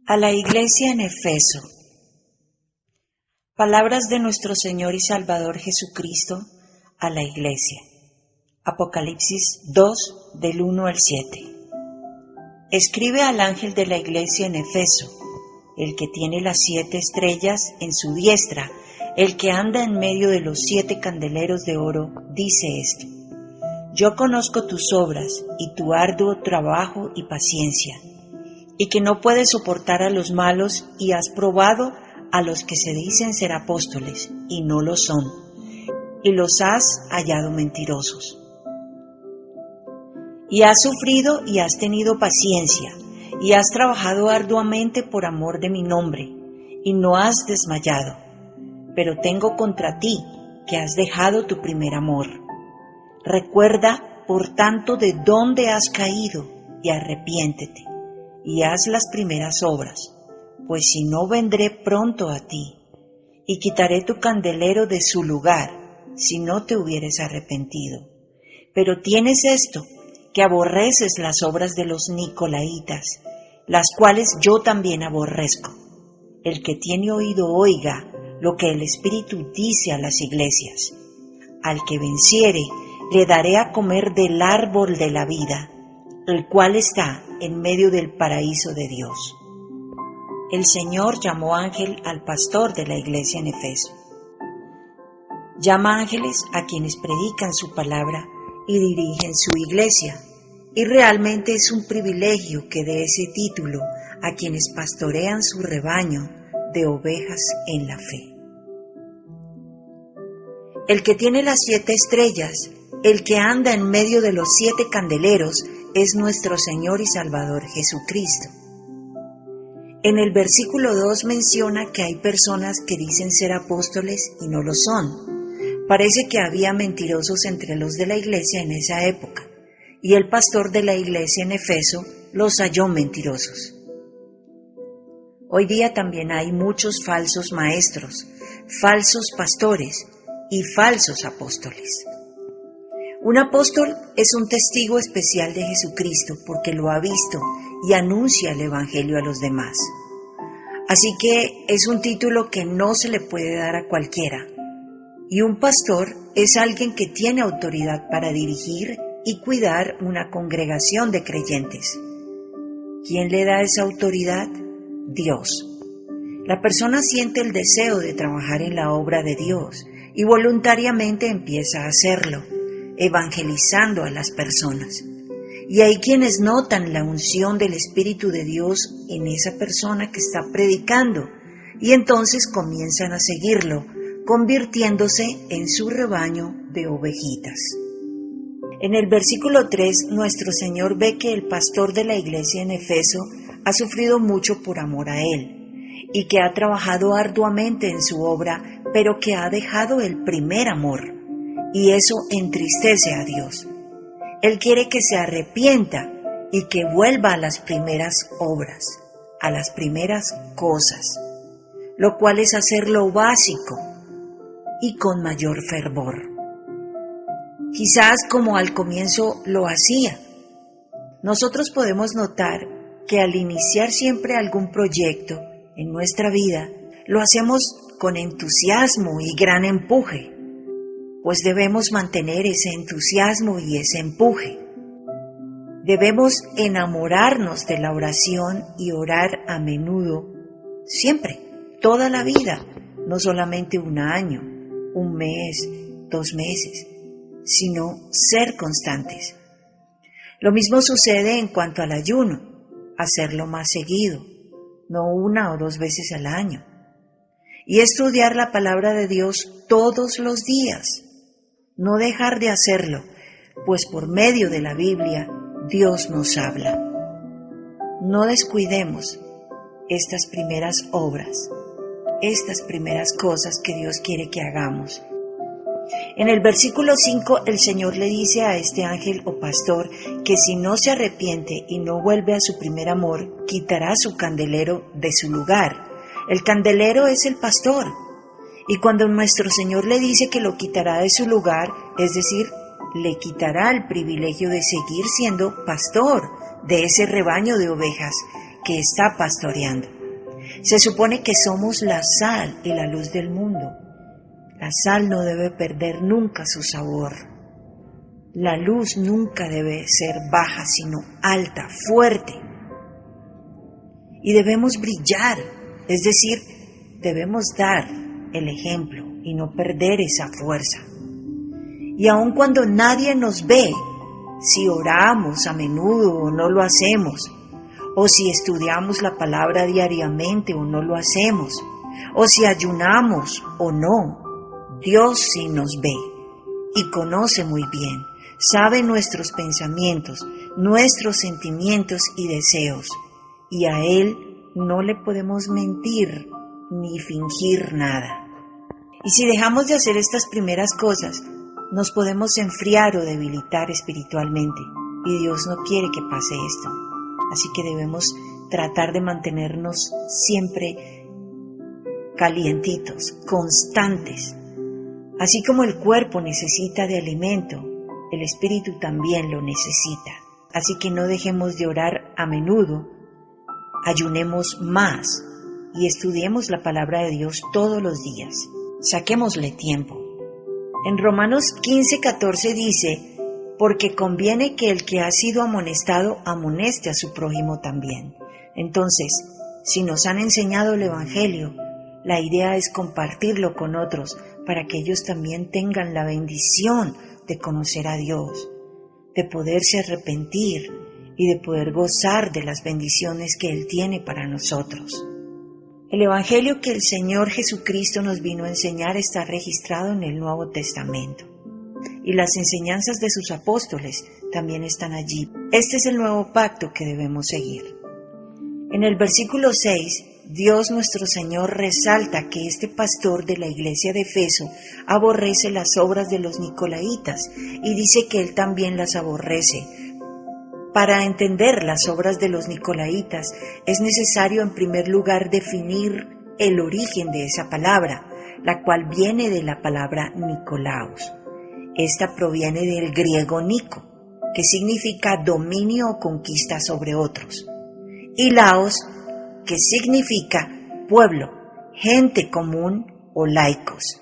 A la iglesia en Efeso. Palabras de nuestro Señor y Salvador Jesucristo a la iglesia. Apocalipsis 2, del 1 al 7. Escribe al ángel de la iglesia en Efeso, el que tiene las 7 estrellas en su diestra, el que anda en medio de los 7 candeleros de oro, dice esto: Yo conozco tus obras y tu arduo trabajo y paciencia, y que no puedes soportar a los malos, y has probado a los que se dicen ser apóstoles, y no lo son, y los has hallado mentirosos. Y has sufrido y has tenido paciencia, y has trabajado arduamente por amor de mi nombre, y no has desmayado. Pero tengo contra ti que has dejado tu primer amor. Recuerda, por tanto, de dónde has caído, y arrepiéntete, y haz las primeras obras, pues si no vendré pronto a ti, y quitaré tu candelero de su lugar, si no te hubieres arrepentido. Pero tienes esto, que aborreces las obras de los Nicolaitas, las cuales yo también aborrezco. El que tiene oído oiga lo que el Espíritu dice a las iglesias. Al que venciere, le daré a comer del árbol de la vida, el cual está en medio del paraíso de Dios. El Señor llamó ángel al pastor de la iglesia en Efeso. Llama ángeles a quienes predican su palabra y dirigen su iglesia, y realmente es un privilegio que dé ese título a quienes pastorean su rebaño de ovejas en la fe. El que tiene las 7 estrellas, el que anda en medio de los 7 candeleros, es nuestro Señor y Salvador Jesucristo. En el versículo 2 menciona que hay personas que dicen ser apóstoles y no lo son. Parece que había mentirosos entre los de la iglesia en esa época, y el pastor de la iglesia en Efeso los halló mentirosos. Hoy día también hay muchos falsos maestros, falsos pastores y falsos apóstoles. Un apóstol es un testigo especial de Jesucristo porque lo ha visto y anuncia el Evangelio a los demás. Así que es un título que no se le puede dar a cualquiera. Y un pastor es alguien que tiene autoridad para dirigir y cuidar una congregación de creyentes. ¿Quién le da esa autoridad? Dios. La persona siente el deseo de trabajar en la obra de Dios y voluntariamente empieza a hacerlo, evangelizando a las personas. Y hay quienes notan la unción del Espíritu de Dios en esa persona que está predicando, y entonces comienzan a seguirlo, convirtiéndose en su rebaño de ovejitas. En el versículo 3, nuestro Señor ve que el pastor de la iglesia en Efeso ha sufrido mucho por amor a Él, y que ha trabajado arduamente en su obra, pero que ha dejado el primer amor, y eso entristece a Dios. Él quiere que se arrepienta y que vuelva a las primeras obras, a las primeras cosas, lo cual es hacer lo básico y con mayor fervor. Quizás como al comienzo lo hacía. Nosotros podemos notar que al iniciar siempre algún proyecto en nuestra vida, lo hacemos con entusiasmo y gran empuje, pues debemos mantener ese entusiasmo y ese empuje. Debemos enamorarnos de la oración y orar a menudo, siempre, toda la vida, no solamente un año, un mes, 2 meses, sino ser constantes. Lo mismo sucede en cuanto al ayuno, hacerlo más seguido, no 1 o 2 veces al año, y estudiar la palabra de Dios todos los días. No dejar de hacerlo, pues por medio de la Biblia Dios nos habla. No descuidemos estas primeras obras, estas primeras cosas que Dios quiere que hagamos. En el versículo 5 el Señor le dice a este ángel o pastor que si no se arrepiente y no vuelve a su primer amor, quitará su candelero de su lugar. El candelero es el pastor. Y cuando nuestro Señor le dice que lo quitará de su lugar, es decir, le quitará el privilegio de seguir siendo pastor de ese rebaño de ovejas que está pastoreando. Se supone que somos la sal y la luz del mundo. La sal no debe perder nunca su sabor. La luz nunca debe ser baja, sino alta, fuerte. Y debemos brillar, es decir, debemos dar el ejemplo y no perder esa fuerza. Y aun cuando nadie nos ve, si oramos a menudo o no lo hacemos, o si estudiamos la palabra diariamente o no lo hacemos, o si ayunamos o no, Dios sí nos ve y conoce muy bien, sabe nuestros pensamientos, nuestros sentimientos y deseos, y a Él no le podemos mentir ni fingir nada. Y si dejamos de hacer estas primeras cosas, nos podemos enfriar o debilitar espiritualmente, y Dios no quiere que pase esto. Así que debemos tratar de mantenernos siempre calientitos, constantes. Así como el cuerpo necesita de alimento, el espíritu también lo necesita. Así que no dejemos de orar a menudo, ayunemos más y estudiemos la palabra de Dios todos los días. Saquémosle tiempo. En Romanos 15:14 dice: porque conviene que el que ha sido amonestado amoneste a su prójimo también. Entonces, si nos han enseñado el Evangelio, la idea es compartirlo con otros para que ellos también tengan la bendición de conocer a Dios, de poderse arrepentir y de poder gozar de las bendiciones que Él tiene para nosotros. El Evangelio que el Señor Jesucristo nos vino a enseñar está registrado en el Nuevo Testamento. Y las enseñanzas de sus apóstoles también están allí. Este es el nuevo pacto que debemos seguir. En el versículo 6, Dios nuestro Señor resalta que este pastor de la iglesia de Efeso aborrece las obras de los nicolaítas y dice que él también las aborrece. Para entender las obras de los nicolaítas es necesario en primer lugar definir el origen de esa palabra, la cual viene de la palabra Nicolaos. Esta proviene del griego Nico, que significa dominio o conquista sobre otros, y Laos, que significa pueblo, gente común o laicos.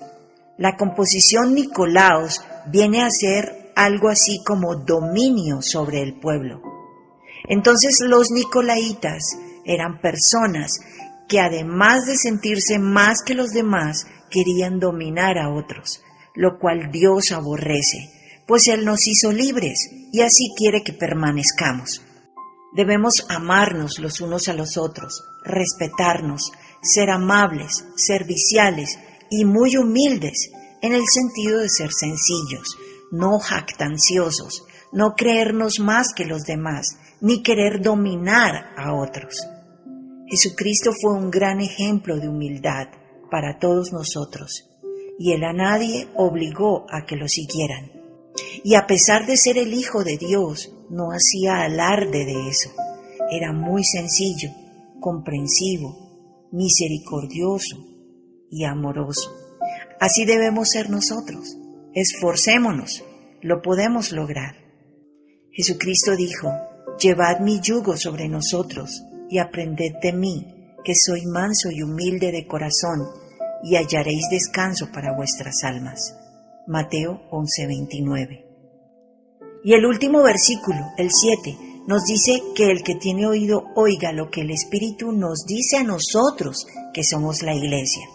La composición Nicolaos viene a ser algo así como dominio sobre el pueblo. Entonces los nicolaítas eran personas que además de sentirse más que los demás, querían dominar a otros, lo cual Dios aborrece, pues Él nos hizo libres y así quiere que permanezcamos. Debemos amarnos los unos a los otros, respetarnos, ser amables, serviciales y muy humildes, en el sentido de ser sencillos, no jactanciosos, no creernos más que los demás, ni querer dominar a otros. Jesucristo fue un gran ejemplo de humildad para todos nosotros, y Él a nadie obligó a que lo siguieran. Y a pesar de ser el Hijo de Dios, no hacía alarde de eso. Era muy sencillo, comprensivo, misericordioso y amoroso. Así debemos ser nosotros. Esforcémonos, lo podemos lograr. Jesucristo dijo: llevad mi yugo sobre nosotros y aprended de mí, que soy manso y humilde de corazón, y hallaréis descanso para vuestras almas. Mateo 11:29. Y el último versículo, el 7, nos dice que el que tiene oído oiga lo que el Espíritu nos dice a nosotros, que somos la iglesia,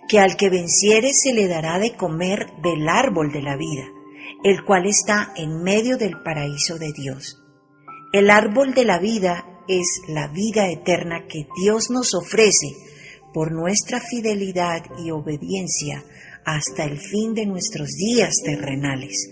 que al que venciere se le dará de comer del árbol de la vida, el cual está en medio del paraíso de Dios. El árbol de la vida es la vida eterna que Dios nos ofrece por nuestra fidelidad y obediencia hasta el fin de nuestros días terrenales.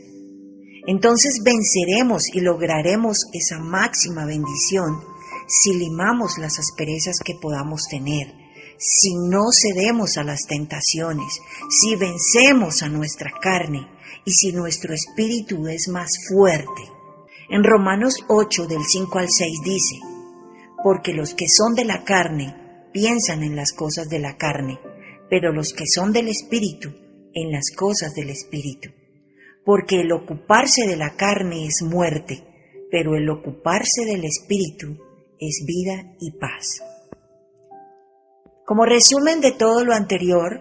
Entonces venceremos y lograremos esa máxima bendición si limamos las asperezas que podamos tener, si no cedemos a las tentaciones, si vencemos a nuestra carne y si nuestro espíritu es más fuerte. En Romanos 8, del 5 al 6 dice: porque los que son de la carne piensan en las cosas de la carne, pero los que son del Espíritu, en las cosas del Espíritu. Porque el ocuparse de la carne es muerte, pero el ocuparse del Espíritu es vida y paz. Como resumen de todo lo anterior,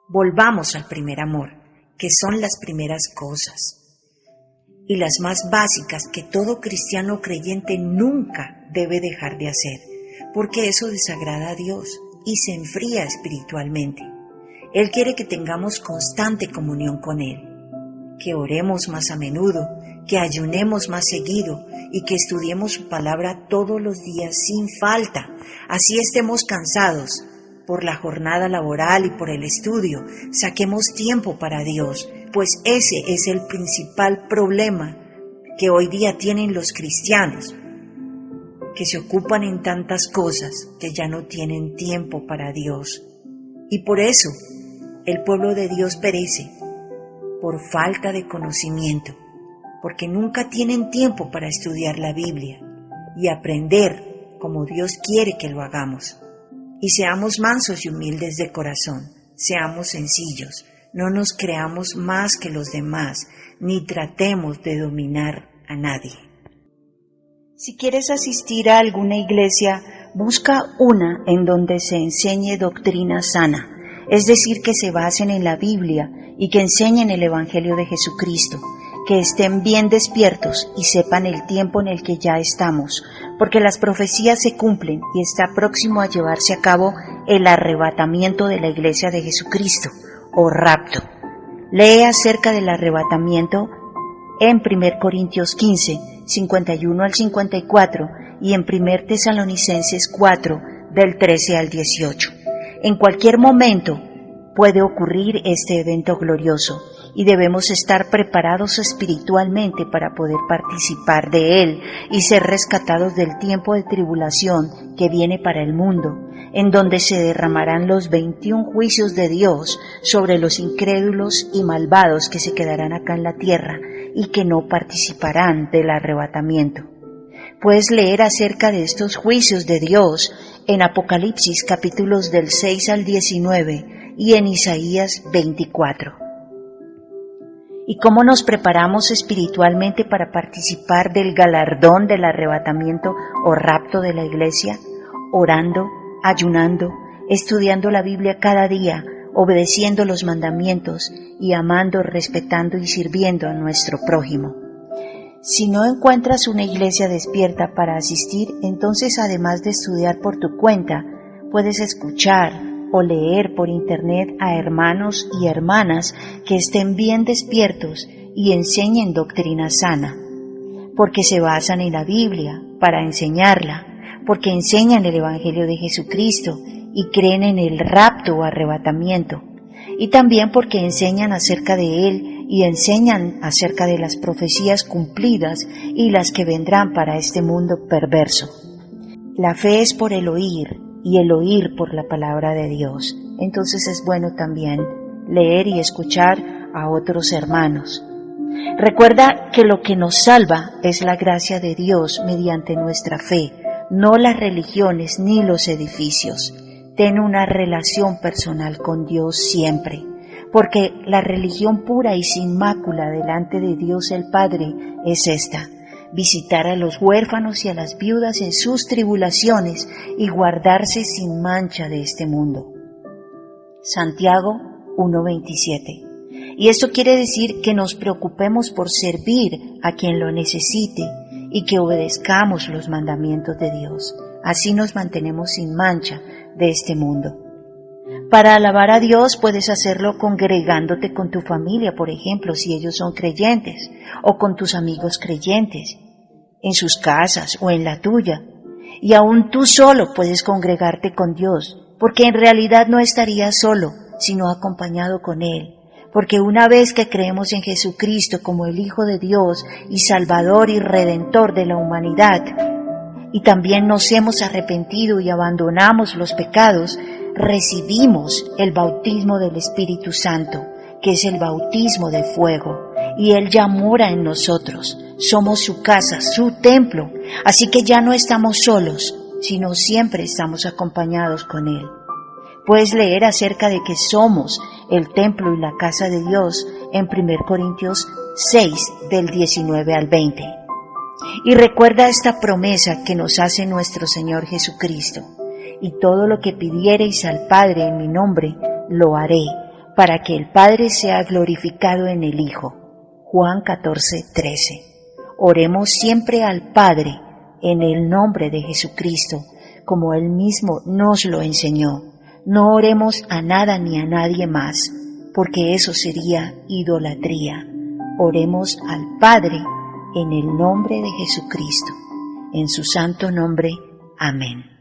volvamos al primer amor, que son las primeras cosas y las más básicas que todo cristiano creyente nunca debe dejar de hacer, porque eso desagrada a Dios y se enfría espiritualmente. Él quiere que tengamos constante comunión con Él, que oremos más a menudo, que ayunemos más seguido y que estudiemos su palabra todos los días sin falta, así estemos cansados por la jornada laboral y por el estudio, saquemos tiempo para Dios, pues ese es el principal problema que hoy día tienen los cristianos, que se ocupan en tantas cosas que ya no tienen tiempo para Dios. Y por eso el pueblo de Dios perece, por falta de conocimiento, porque nunca tienen tiempo para estudiar la Biblia y aprender como Dios quiere que lo hagamos. Y seamos mansos y humildes de corazón, seamos sencillos, no nos creamos más que los demás, ni tratemos de dominar a nadie. Si quieres asistir a alguna iglesia, busca una en donde se enseñe doctrina sana, es decir, que se basen en la Biblia y que enseñen el Evangelio de Jesucristo, que estén bien despiertos y sepan el tiempo en el que ya estamos, porque las profecías se cumplen y está próximo a llevarse a cabo el arrebatamiento de la Iglesia de Jesucristo, o rapto. Lee acerca del arrebatamiento en 1 Corintios 15, 51 al 54 y en 1 Tesalonicenses 4, del 13 al 18. En cualquier momento puede ocurrir este evento glorioso y debemos estar preparados espiritualmente para poder participar de él y ser rescatados del tiempo de tribulación que viene para el mundo, en donde se derramarán los 21 juicios de Dios sobre los incrédulos y malvados que se quedarán acá en la tierra y que no participarán del arrebatamiento. Puedes leer acerca de estos juicios de Dios en Apocalipsis capítulos del 6 al 19 y en Isaías 24. ¿Y cómo nos preparamos espiritualmente para participar del galardón del arrebatamiento o rapto de la iglesia? Orando, ayunando, estudiando la Biblia cada día, obedeciendo los mandamientos y amando, respetando y sirviendo a nuestro prójimo. Si no encuentras una iglesia despierta para asistir, entonces además de estudiar por tu cuenta, puedes escuchar o leer por internet a hermanos y hermanas que estén bien despiertos y enseñen doctrina sana, porque se basan en la Biblia para enseñarla, porque enseñan el Evangelio de Jesucristo y creen en el rapto o arrebatamiento, y también porque enseñan acerca de él y enseñan acerca de las profecías cumplidas y las que vendrán para este mundo perverso. La fe es por el oír y el oír por la palabra de Dios. Entonces es bueno también leer y escuchar a otros hermanos. Recuerda que lo que nos salva es la gracia de Dios mediante nuestra fe, no las religiones ni los edificios. Ten una relación personal con Dios siempre, porque la religión pura y sin mácula delante de Dios el Padre es esta: visitar a los huérfanos y a las viudas en sus tribulaciones y guardarse sin mancha de este mundo. Santiago 1:27. Y esto quiere decir que nos preocupemos por servir a quien lo necesite y que obedezcamos los mandamientos de Dios. Así nos mantenemos sin mancha de este mundo. Para alabar a Dios puedes hacerlo congregándote con tu familia, por ejemplo, si ellos son creyentes, o con tus amigos creyentes, en sus casas o en la tuya. Y aún tú solo puedes congregarte con Dios, porque en realidad no estarías solo, sino acompañado con Él. Porque una vez que creemos en Jesucristo como el Hijo de Dios y Salvador y Redentor de la humanidad, y también nos hemos arrepentido y abandonamos los pecados, recibimos el bautismo del Espíritu Santo, que es el bautismo de fuego, y Él ya mora en nosotros. Somos su casa, su templo, así que ya no estamos solos, sino siempre estamos acompañados con Él. Puedes leer acerca de que somos el templo y la casa de Dios en 1 Corintios 6, del 19 al 20. Y recuerda esta promesa que nos hace nuestro Señor Jesucristo: y todo lo que pidiereis al Padre en mi nombre, lo haré, para que el Padre sea glorificado en el Hijo. Juan 14:13. Oremos siempre al Padre en el nombre de Jesucristo, como Él mismo nos lo enseñó. No oremos a nada ni a nadie más, porque eso sería idolatría. Oremos al Padre en el nombre de Jesucristo. En su santo nombre. Amén.